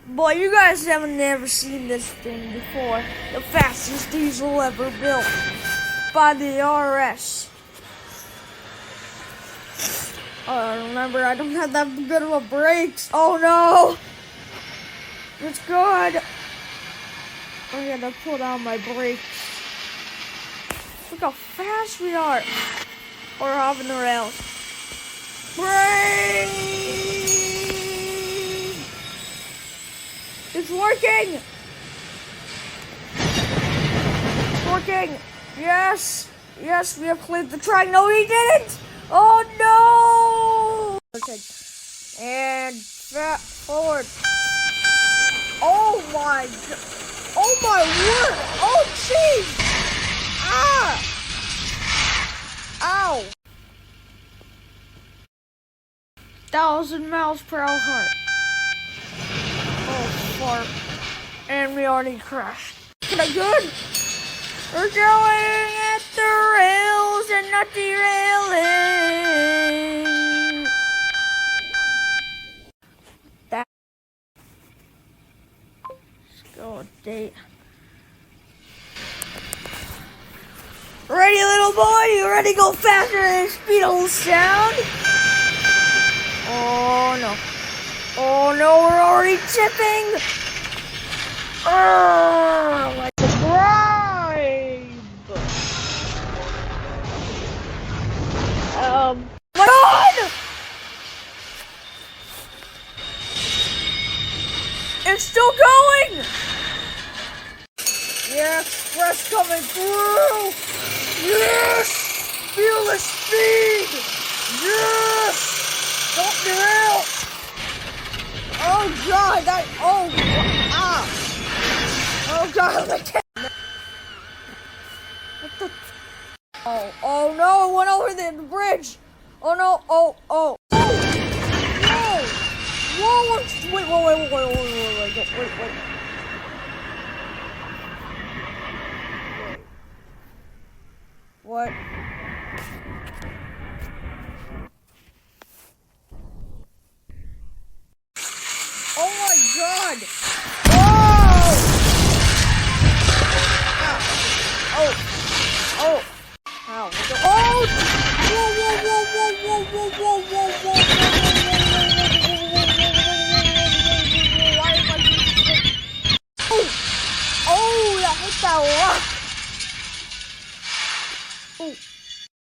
Boy, you guys have never seen this thing before. The fastest diesel ever built by the RS. Oh, remember, I don't have that good of a brakes. Oh no! It's good. I'm gonna put on my brakes. Look how fast we are. We're off the rails. Brake! It's working! It's working! Yes! Yes, we have cleared the track. No, he didn't! Oh no! Okay. And forward. Oh my god! Oh my word! Oh jeez! Ah! Ow! 1,000 miles per hour. Oh fuck! And we already crashed. Is that good? We're going at the rails and not derailing. That. Let's go date. Ready, little boy? You ready to go faster than speed of sound? Oh no. Oh no, we're already tipping. Oh, like subscribe. My God! It's still going. Yeah, express coming through. Yes! Feel the speed! Yes! Don't derail! Oh god, oh god, I can't. What the? Oh no, I went over the bridge! Oh no, oh. Whoa! Wait, wait. What?